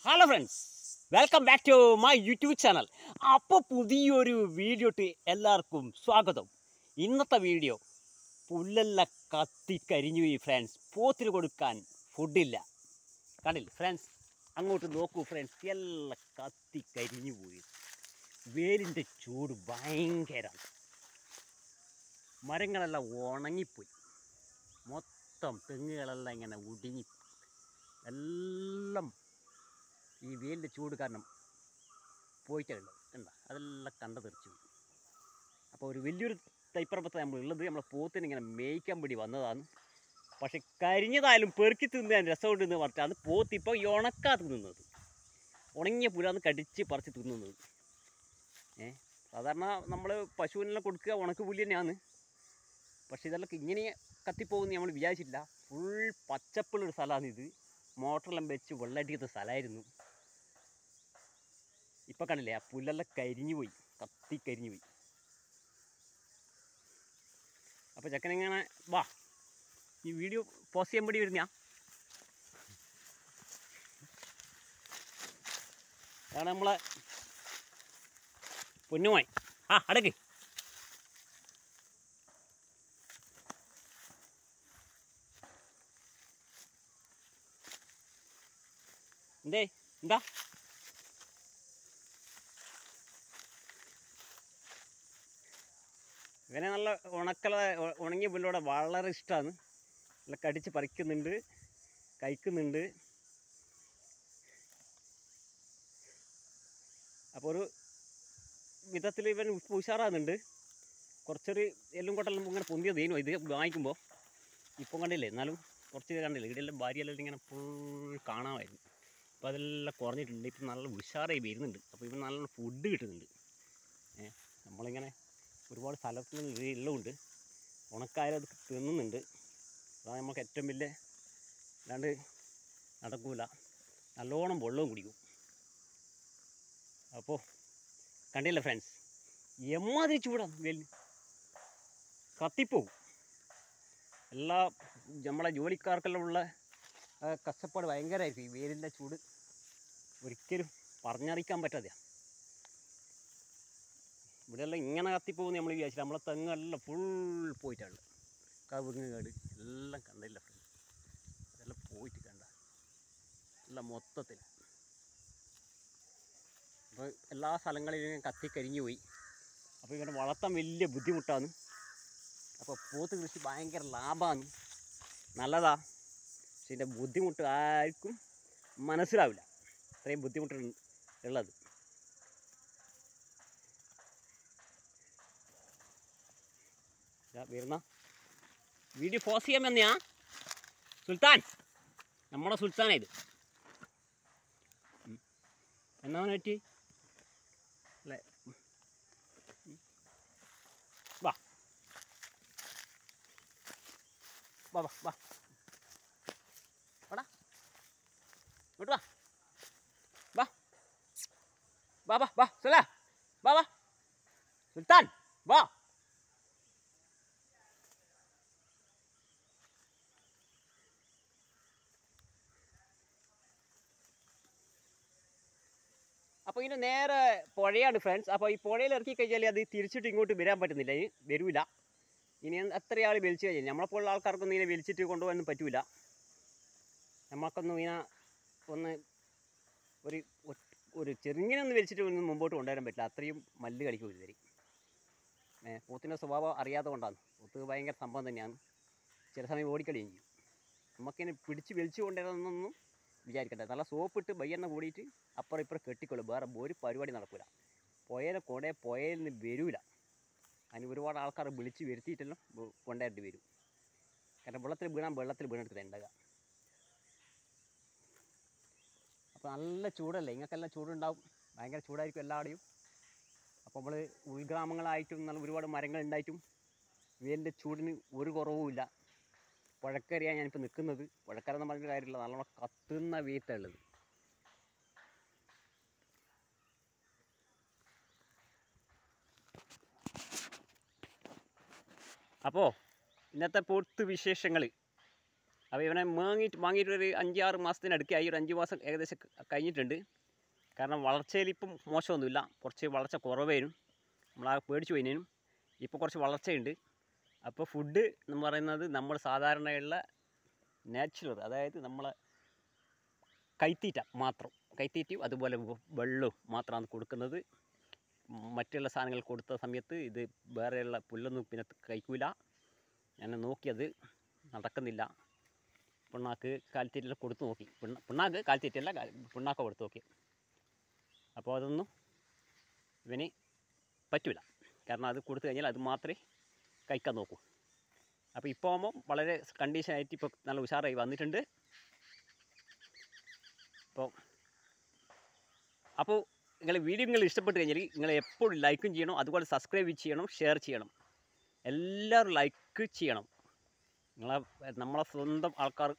Hello friends, welcome back to my YouTube channel. അപ്പോൾ പുതിയൊരു വീഡിയോട്ട് എല്ലാവർക്കും സ്വാഗതം. ഇന്നത്തെ വീഡിയോ പുല്ലെല്ലാം കത്തിക്കരിഞ്ഞു പോയി ഫ്രണ്ട്സ്. പോത്തിന് കൊടുക്കാൻ ഫുഡില്ല. കണ്ടില്ല ഫ്രണ്ട്സ്, അങ്ങോട്ട് നോക്കൂ ഫ്രണ്ട്സ്, എല്ലാം കത്തിക്കരിഞ്ഞു പോയി. വേലിൻ്റെ ചൂട് ഭയങ്കരമാണ്. മരങ്ങളെല്ലാം ഉണങ്ങിപ്പോയി. മൊത്തം തെങ്ങുകളെല്ലാം ഇങ്ങനെ ഒടുങ്ങി എല്ലാം ഈ വെയിലിൻ്റെ ചൂട് കാരണം പോയിട്ടുള്ളത്. എന്താ അതെല്ലാം കണ്ട തെറിച്ചു പോയി. അപ്പോൾ ഒരു വലിയൊരു തൈപ്പറമ്പത്ത് നമ്മളുള്ളത് നമ്മളെ പോത്തിന് ഇങ്ങനെ മേയ്ക്കാൻ വേണ്ടി വന്നതാണ്. പക്ഷെ കരിഞ്ഞതായാലും പെറുക്കി തിന്നാൻ രസമുണ്ടെന്ന് പറഞ്ഞാണ് പോത്ത് ഇപ്പോൾ ഈ ഉണക്കാതെ തിന്നുന്നത്. ഉണങ്ങിയ പുലാന്ന് കടിച്ച് പറിച്ച് തിന്നുന്നത്. സാധാരണ നമ്മൾ പശുവിനെല്ലാം കൊടുക്കുക ഉണക്ക് പുല്ല് തന്നെയാണ്. പക്ഷെ ഇതെല്ലാം ഇങ്ങനെ കത്തിപ്പോകുമെന്ന് നമ്മൾ വിചാരിച്ചില്ല. ഫുൾ പച്ചപ്പുള്ളൊരു സ്ഥലമാണിത്. മോട്ടറെല്ലാം വെച്ച് വെള്ളമടിക്കുന്ന സ്ഥലമായിരുന്നു. ഇപ്പം കണ്ടില്ലേ, ആ പുല്ലെല്ലാം കരിഞ്ഞു പോയി, കത്തിക്കരിഞ്ഞു പോയി. അപ്പോൾ ചെക്കനിങ്ങനെ വാ, ഈ വീഡിയോ പോസ്റ്റ് ചെയ്യാൻ വേണ്ടി വരുന്ന അതാണ് നമ്മളെ പൊന്നുമായി. അടക്ക്. എന്താ ഇവനെ നല്ല ഉണങ്ങിയ പുല്ലോടെ വളരെ ഇഷ്ടമാണ്. നല്ല കടിച്ച് പറിക്കുന്നുണ്ട്, കഴിക്കുന്നുണ്ട്. അപ്പോൾ ഒരു വിധത്തിൽ ഇവൻ ഉഷാറാകുന്നുണ്ട്. കുറച്ചൊരു എല്ലും കൊട്ടെല്ലാം ഇങ്ങനെ പൊന്തിയ തേനു ഇത് വാങ്ങിക്കുമ്പോൾ. ഇപ്പം കണ്ടില്ലേ, എന്നാലും കുറച്ച് കണ്ടില്ലേ, ഇവിടെയെല്ലാം ഭാര്യയെല്ലാം ഇങ്ങനെ ഫുൾ കാണാമായിരുന്നു. അപ്പോൾ അതെല്ലാം കുറഞ്ഞിട്ടുണ്ട്. ഇപ്പം നല്ല ഉഷാറായി വരുന്നുണ്ട്. അപ്പോൾ ഇവൻ നല്ല ഫുഡ് കിട്ടുന്നുണ്ട്. നമ്മളിങ്ങനെ ഒരുപാട് സ്ഥലത്തിൽ ഉള്ളതുകൊണ്ട് ഉണക്കായാലും അത് തിന്നുന്നുണ്ട്. അതാണ് നമുക്ക് ഏറ്റവും വലിയ, അല്ലാണ്ട് നടക്കൂല. നല്ലോണം വെള്ളവും കുടിക്കും. അപ്പോൾ കണ്ടില്ല ഫ്രണ്ട്സ്, എമ്മാതിരി ചൂടാണ് വെയിൽ, കത്തിപ്പോവും. എല്ലാ നമ്മളെ ജോലിക്കാർക്കെല്ലാം ഉള്ള കഷ്ടപ്പാട് ഭയങ്കരമായിരിക്കും. ഈ വെയിലിൻ്റെ ചൂട് ഒരിക്കലും പറഞ്ഞറിയിക്കാൻ പറ്റാതെയാണ്. ഇവിടെയെല്ലാം ഇങ്ങനെ കത്തിപ്പോകുമെന്ന് നമ്മൾ വിചാരിച്ചില്ല. നമ്മളെ തെങ്ങെല്ലാം ഫുൾ പോയിട്ടാണ്. കവുങ്ങ് കേട് എല്ലാം കണ്ടില്ല ഫ്രണ്ട്സ്, അതെല്ലാം പോയിട്ട് കണ്ട എല്ലാം മൊത്തത്തിൽ. അപ്പോൾ എല്ലാ സ്ഥലങ്ങളിലും കത്തിക്കരിഞ്ഞു പോയി. അപ്പോൾ ഇവരെ വളർത്താൻ വലിയ ബുദ്ധിമുട്ടാണ്. അപ്പോൾ പോത്ത് കൃഷി ഭയങ്കര ലാഭമാണ്, നല്ലതാ. പക്ഷെ ഇതിൻ്റെ ബുദ്ധിമുട്ട് ആർക്കും മനസ്സിലാവില്ല, അത്രയും ബുദ്ധിമുട്ട് ഉള്ളത്. വരുന്ന വീഡിയോ പോസ്റ്റ് ചെയ്യാൻ വന്നെയാ സുൽത്താൻ, നമ്മുടെ സുൽത്താനാ ഇത്. എന്നാ പറ്റി അല്ലേ? വാ വാ വാ വാ വാടാ, ഇങ്ങോട്ട് വാ വാ വാ വാ വാ സുലാ, വാ വാ സുൽത്താൻ, വാ. അപ്പോൾ ഇതിന് നേരെ പുഴയാണ് ഫ്രണ്ട്സ്. അപ്പോൾ ഈ പുഴയിൽ ഇറക്കി കഴിഞ്ഞാൽ അത് തിരിച്ചിട്ട് ഇങ്ങോട്ട് വരാൻ പറ്റുന്നില്ല, വരില്ല. ഇനി എത്ര ആൾ വലിച്ചു കഴിഞ്ഞാൽ നമ്മളെപ്പോലുള്ള ആൾക്കാർക്കൊന്നും ഇതിനെ വലിച്ചിട്ട് കൊണ്ടുപോകാനൊന്നും പറ്റില്ല. നമുക്കൊന്നും ഇതിനെ ഒന്ന് ഒരു ചെറുങ്ങിനൊന്നും വലിച്ചിട്ട് ഒന്നും മുമ്പോട്ട് കൊണ്ടുവരാൻ പറ്റില്ല. അത്രയും മല്ല് കളിക്കും ഇതുവരെ. പോത്തിൻ്റെ സ്വഭാവം അറിയാതെ കൊണ്ടാണ്. പോത്ത് ഭയങ്കര സംഭവം തന്നെയാണ്. ചില സമയം ഓടിക്കളിയും ചെയ്യും. നമുക്കിനെ പിടിച്ച് വലിച്ചു കൊണ്ടുവരാമെന്നൊന്നും വിചാരിക്കട്ടെ. നല്ല സോപ്പിട്ട് ബയ്യെണ്ണ കൂടിയിട്ട് അപ്പുറം ഇപ്പുറം കെട്ടിക്കൊള്ളും. വേറെ ഒരു പരിപാടി നടക്കില്ല. പുഴയിൽ നിന്ന് വരില്ല. അതിന് ഒരുപാട് ആൾക്കാർ വിളിച്ച് വരുത്തിയിട്ടെല്ലാം കൊണ്ടുവരേണ്ടി വരും. കാരണം വെള്ളത്തിൽ വീണെടുത്തിട്ട് ഉണ്ടാകുക. അപ്പോൾ നല്ല ചൂടല്ലേ, ഇങ്ങൾക്കെല്ലാം ചൂടുണ്ടാവും, ഭയങ്കര ചൂടായിരിക്കും എല്ലാവിടെയും. അപ്പോൾ നമ്മൾ ഉൾഗ്രാമങ്ങളായിട്ടും നല്ല ഒരുപാട് മരങ്ങൾ ഉണ്ടായിട്ടും വെയിലിൻ്റെ ചൂടിന് ഒരു കുറവുമില്ല. പുഴക്കരയാണ് ഞാനിപ്പോൾ നിൽക്കുന്നത്. പുഴക്കരെന്ന് പറഞ്ഞൊരു കാര്യമില്ല, നല്ലോണം കത്തുന്ന വെയിലുള്ളത്. അപ്പോൾ ഇന്നത്തെ പോത്ത് വിശേഷങ്ങൾ അപ്പോൾ ഇവനെ വാങ്ങിയിട്ട് ഒരു 5-6 മാസത്തിനടുക്കായി, ഒരു 5 മാസം ഏകദേശം കഴിഞ്ഞിട്ടുണ്ട്. കാരണം വളർച്ചയിൽ ഇപ്പം മോശമൊന്നുമില്ല, കുറച്ച് വളർച്ച കുറവേനും, നമ്മളാകെ പേടിച്ചു പോയിനും. ഇപ്പോൾ കുറച്ച് വളർച്ചയുണ്ട്. അപ്പോൾ ഫുഡ് എന്ന് പറയുന്നത് നമ്മൾ സാധാരണയുള്ള നാച്ചുറൽ, അതായത് നമ്മളെ കൈത്തീറ്റ മാത്രം, കൈത്തീറ്റയും അതുപോലെ വെള്ളവും മാത്രമാണ് കൊടുക്കുന്നത്. മറ്റുള്ള സാധനങ്ങൾ കൊടുത്ത സമയത്ത് ഇത് വേറെയുള്ള പുല്ലൊന്നും പിന്നെ കഴിക്കൂല. ഞാൻ നോക്കിയത് നടക്കുന്നില്ല. പിണ്ണാക്ക് കാലിത്തീറ്റെല്ലാം കൊടുത്തു നോക്കി, പിണ്ണാക്ക് കാലിത്തീറ്റല്ല പിണ്ണാക്ക കൊടുത്തു നോക്കി. അപ്പോൾ അതൊന്നും ഇവന് പറ്റില്ല. കാരണം അത് കൊടുത്തു കഴിഞ്ഞാൽ അത് മാത്രമേ കഴിക്കാൻ നോക്കൂ. അപ്പോൾ ഇപ്പോൾ ആകുമ്പോൾ വളരെ കണ്ടീഷനായിട്ട് ഇപ്പോൾ നല്ല ഉഷാറായി വന്നിട്ടുണ്ട്. അപ്പോൾ വീഡിയോ ഇഷ്ടപ്പെട്ട് കഴിഞ്ഞാൽ നിങ്ങൾ എപ്പോഴും ലൈക്കും ചെയ്യണം, അതുപോലെ സബ്സ്ക്രൈബ് ചെയ്യണം, ഷെയർ ചെയ്യണം. എല്ലാവരും ലൈക്ക് ചെയ്യണം. നമ്മളെ സ്വന്തം ആൾക്കാർ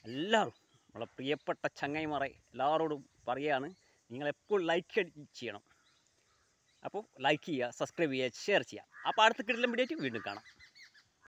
എല്ലാവരും, നമ്മളെ പ്രിയപ്പെട്ട ചങ്ങായിമാരെ എല്ലാവരോടും പറയുകയാണ്, നിങ്ങളെപ്പോഴും ലൈക്ക് ചെയ്യണം. അപ്പോൾ ലൈക്ക് ചെയ്യുക, സബ്സ്ക്രൈബ് ചെയ്യുക, ഷെയർ ചെയ്യുക. അപ്പോൾ അടുത്ത കിടലും വീഡിയോ വീണ്ടും കാണാം.